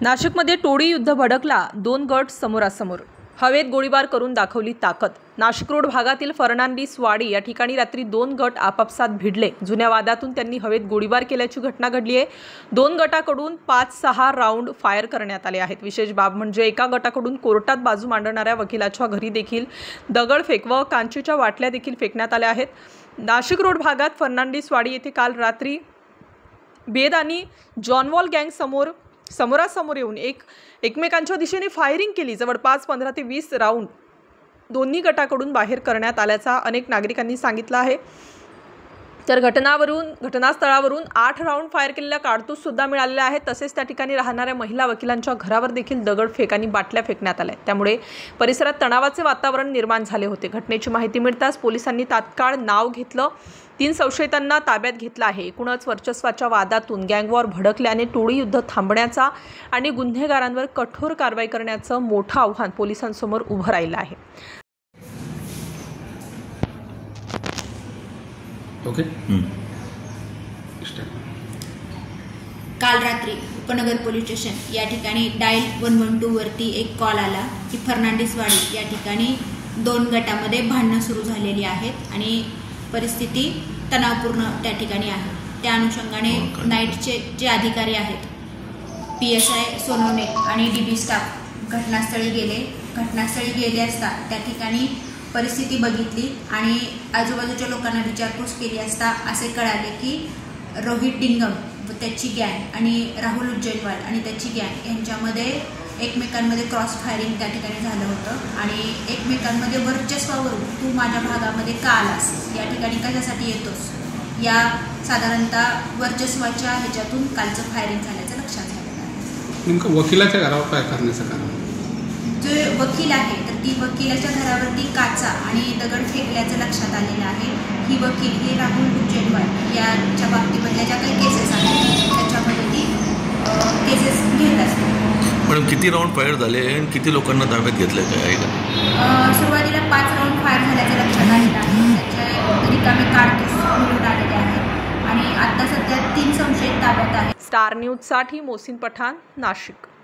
नाशिकमध्ये टोळी युद्ध भडकला, 2 गट समोरासमोर. हवेत गोळीबार करून दाखवली ताकद. नाशिक रोड भागातील फर्नांडिस वाडी या ठिकाणी रात्री 2 गट आपापसात भिडले. जुन्या वादातून त्यांनी हवेत गोळीबार केल्याची घटना घडली आहे. 2 गटाकडून 5-6 राऊंड फायर करण्यात आले आहेत. विशेष बाब म्हणजे एका गटाकडून कोर्टात बाजू मांडणाऱ्या वकिलाच्या घरी देखील दगडफेक व कांचेच्या बाटल्या देखील फेकण्यात आल्या आहेत. नाशिक रोड भागात फर्नांडिस वाडी येथे काल रात्री बेद आणि जॉनवॉल गँग समोरासमोर येऊन एकमेकांच्या दिशेने फायरिंग केली. जवळपास 15 ते 20 राऊंड दोन्ही गटाकडून बाहेर करण्यात आल्याचा अनेक नागरिकांनी सांगितलं आहे. तर घटनास्थळावरून 8 राऊंड फायर केलेल्या कारतूस सुद्धा मिळालेल्या आहेत. तसेच त्या ठिकाणी राहणाऱ्या महिला वकिलांच्या घरावर देखील दगडफेक आणि बाटल्या फेकण्यात आल्या. त्यामुळे परिसरात तणावाचे वातावरण निर्माण झाले होते. घटनेची माहिती मिळताच पोलिसांनी तात्काळ नाव घेतलं. 3 संशयितांना ताब्यात घेतलं आहे. एकूणच वर्चस्वाच्या वादातून गँगवॉर भडकल्याने टोळी युद्ध थांबण्याचा आणि गुन्हेगारांवर कठोर कारवाई करण्याचं मोठं आव्हान पोलिसांसमोर उभं राहिलं आहे. ओके. काल रात्री उपनगर पोलीस स्टेशन या ठिकाणी डायल 112 वरती एक कॉल आला की फर्नांडिस वाडी या ठिकाणी 2 गटामध्ये भांडणं सुरू झालेली आहेत आणि परिस्थिती तणावपूर्ण त्या ठिकाणी आहे. त्या अनुषंगाने नाईटचे जे अधिकारी आहेत, PSI सोनवणे आणि DB स्टाफ घटनास्थळी गेले असता त्या ठिकाणी परिस्थिती बघितली आणि आजूबाजूच्या लोकांना विचारपूस केली असता असे कळाले की रोहित डिंगम व त्याची गँग आणि राहुल उज्जैनवाल आणि त्याची गँग यांच्यामध्ये एकमेकांमध्ये क्रॉस फायरिंग त्या ठिकाणी झालं होतं आणि एकमेकांमध्ये वर्चस्वावरून तू माझ्या भागामध्ये का आलास, या ठिकाणी कशासाठी येतोस, या साधारणतः वर्चस्वाच्या ह्याच्यातून कालचं फायरिंग झाल्याचं लक्षात झालेलं आहे. नेमकं वकिलाच्या घरावर काय करण्याचं कारण? जे वकील आहे तर ती वकिलाच्या घरावरती काचा आणि दगड फेकल्याचं लक्षात आलेलं आहे. ही वकील हे राहुल उज्जैनवाल याच्या बाबतीमधल्या ज्या काही केसेस आहेत त्याच्यामध्ये ती केसेस घेत असते. मॅडम, किती राऊंड फायर झाले आणि किती लोकांना ताब्यात घेतलं काय आहे का? सुरुवातीला 5 राऊंड फायर झाल्याचं लक्षात आलेलं आहे. त्याचे रिकामे कारतूस मिळून आलेले आहेत आणि आता सध्या 3 संशयित ताब्यात आहेत. स्टार न्यूजसाठी मोहसिन पठाण, नाशिक.